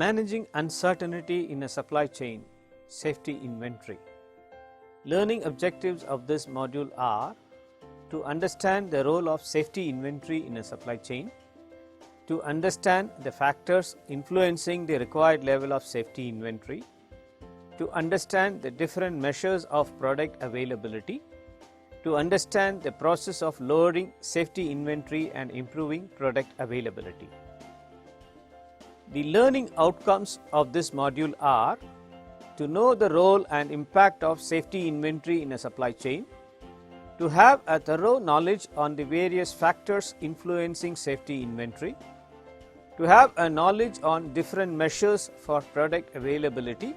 Managing uncertainty in a supply chain, safety inventory. Learning objectives of this module are to understand the role of safety inventory in a supply chain, to understand the factors influencing the required level of safety inventory, to understand the different measures of product availability, to understand the process of lowering safety inventory and improving product availability. The learning outcomes of this module are to know the role and impact of safety inventory in a supply chain, to have a thorough knowledge on the various factors influencing safety inventory, to have a knowledge on different measures for product availability,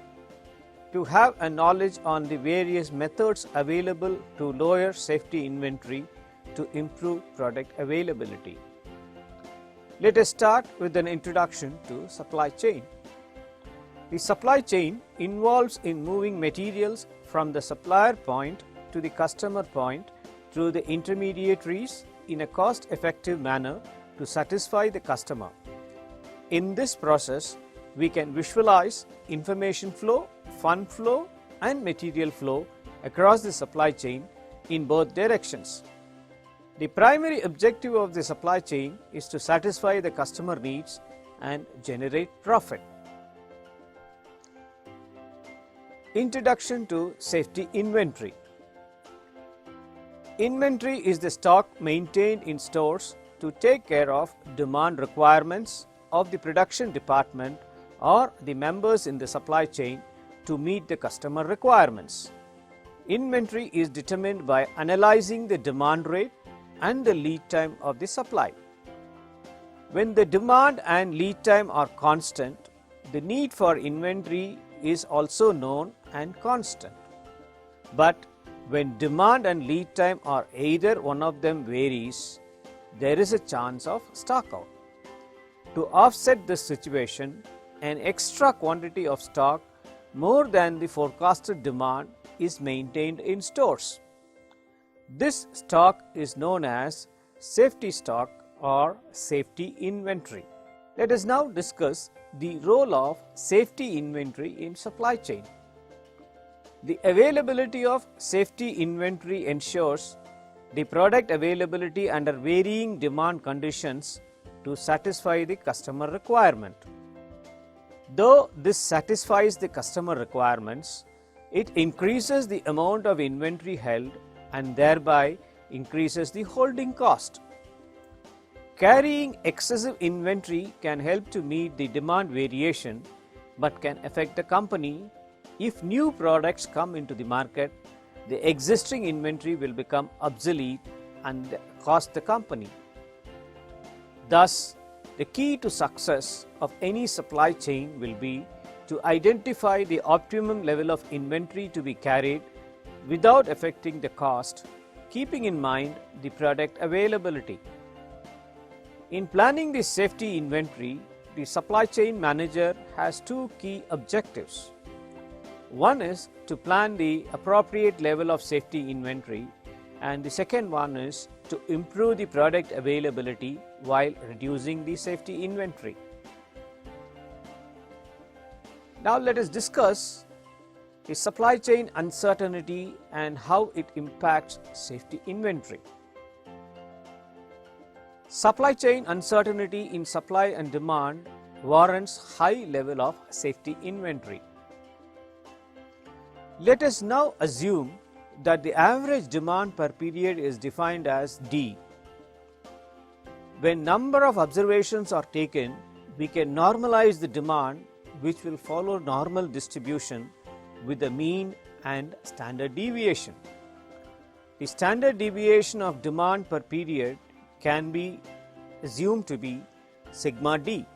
to have a knowledge on the various methods available to lower safety inventory to improve product availability. Let us start with an introduction to supply chain. The supply chain involves in moving materials from the supplier point to the customer point through the intermediaries in a cost-effective manner to satisfy the customer. In this process, we can visualize information flow, fund flow, and material flow across the supply chain in both directions. The primary objective of the supply chain is to satisfy the customer needs and generate profit. Introduction to safety inventory. Inventory is the stock maintained in stores to take care of demand requirements of the production department or the members in the supply chain to meet the customer requirements. Inventory is determined by analyzing the demand rate and the lead time of the supply. When the demand and lead time are constant, the need for inventory is also known and constant. But when demand and lead time are either one of them varies, there is a chance of stockout. To offset this situation, an extra quantity of stock more than the forecasted demand is maintained in stores. This stock is known as safety stock or safety inventory. Let us now discuss the role of safety inventory in supply chain. The availability of safety inventory ensures the product availability under varying demand conditions to satisfy the customer requirement. Though this satisfies the customer requirements, it increases the amount of inventory held and thereby increases the holding cost. Carrying excessive inventory can help to meet the demand variation but can affect the company. If new products come into the market, the existing inventory will become obsolete and cost the company. Thus, the key to success of any supply chain will be to identify the optimum level of inventory to be carried without affecting the cost, keeping in mind the product availability. In planning the safety inventory, the supply chain manager has two key objectives. One is to plan the appropriate level of safety inventory, and the second one is to improve the product availability while reducing the safety inventory. Now let us discuss the supply chain uncertainty and how it impacts safety inventory. Supply chain uncertainty in supply and demand warrants high level of safety inventory. Let us now assume that the average demand per period is defined as D. When number of observations are taken, we can normalize the demand, which will follow normal distribution with the mean and standard deviation. The standard deviation of demand per period can be assumed to be sigma D.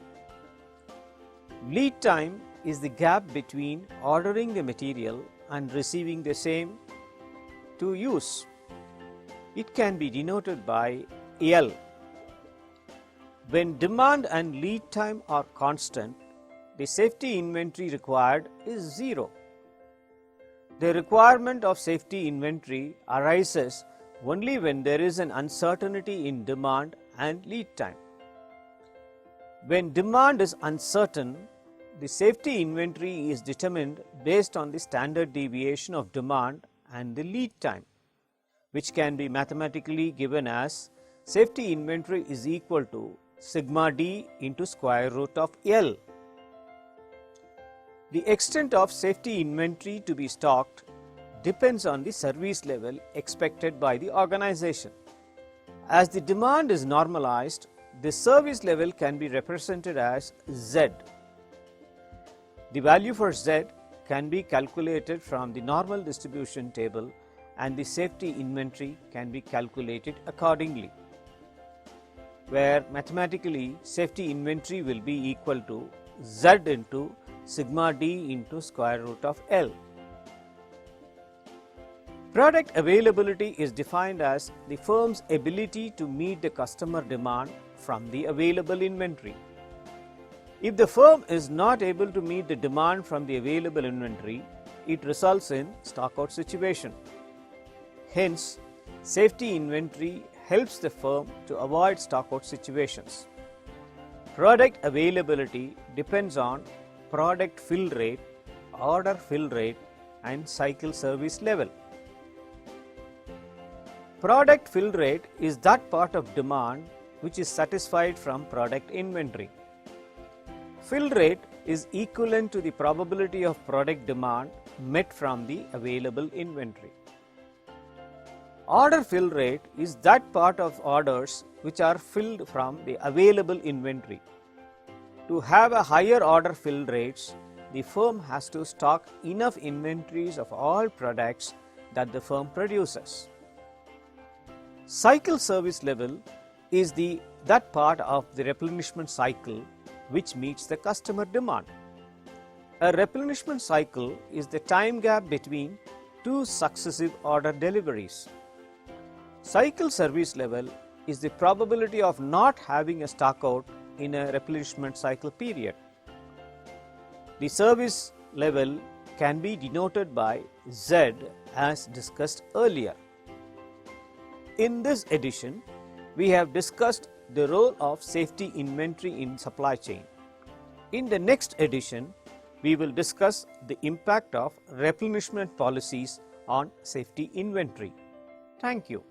Lead time is the gap between ordering the material and receiving the same to use. It can be denoted by L. When demand and lead time are constant, the safety inventory required is 0. The requirement of safety inventory arises only when there is an uncertainty in demand and lead time. When demand is uncertain, the safety inventory is determined based on the standard deviation of demand and the lead time, which can be mathematically given as safety inventory is equal to sigma d into square root of L. The extent of safety inventory to be stocked depends on the service level expected by the organization. As the demand is normalized, the service level can be represented as Z. The value for Z can be calculated from the normal distribution table and the safety inventory can be calculated accordingly, where mathematically safety inventory will be equal to Z into sigma d into square root of L. Product availability is defined as the firm's ability to meet the customer demand from the available inventory. If the firm is not able to meet the demand from the available inventory, it results in stockout situation. Hence, safety inventory helps the firm to avoid stockout situations. Product availability depends on product fill rate, order fill rate, and cycle service level. Product fill rate is that part of demand which is satisfied from product inventory. Fill rate is equivalent to the probability of product demand met from the available inventory. Order fill rate is that part of orders which are filled from the available inventory. To have a higher order fill rates, the firm has to stock enough inventories of all products that the firm produces. Cycle service level is that part of the replenishment cycle which meets the customer demand. A replenishment cycle is the time gap between two successive order deliveries. Cycle service level is the probability of not having a stockout in a replenishment cycle period. The service level can be denoted by Z as discussed earlier. In this edition, we have discussed the role of safety inventory in supply chain. In the next edition, we will discuss the impact of replenishment policies on safety inventory. Thank you.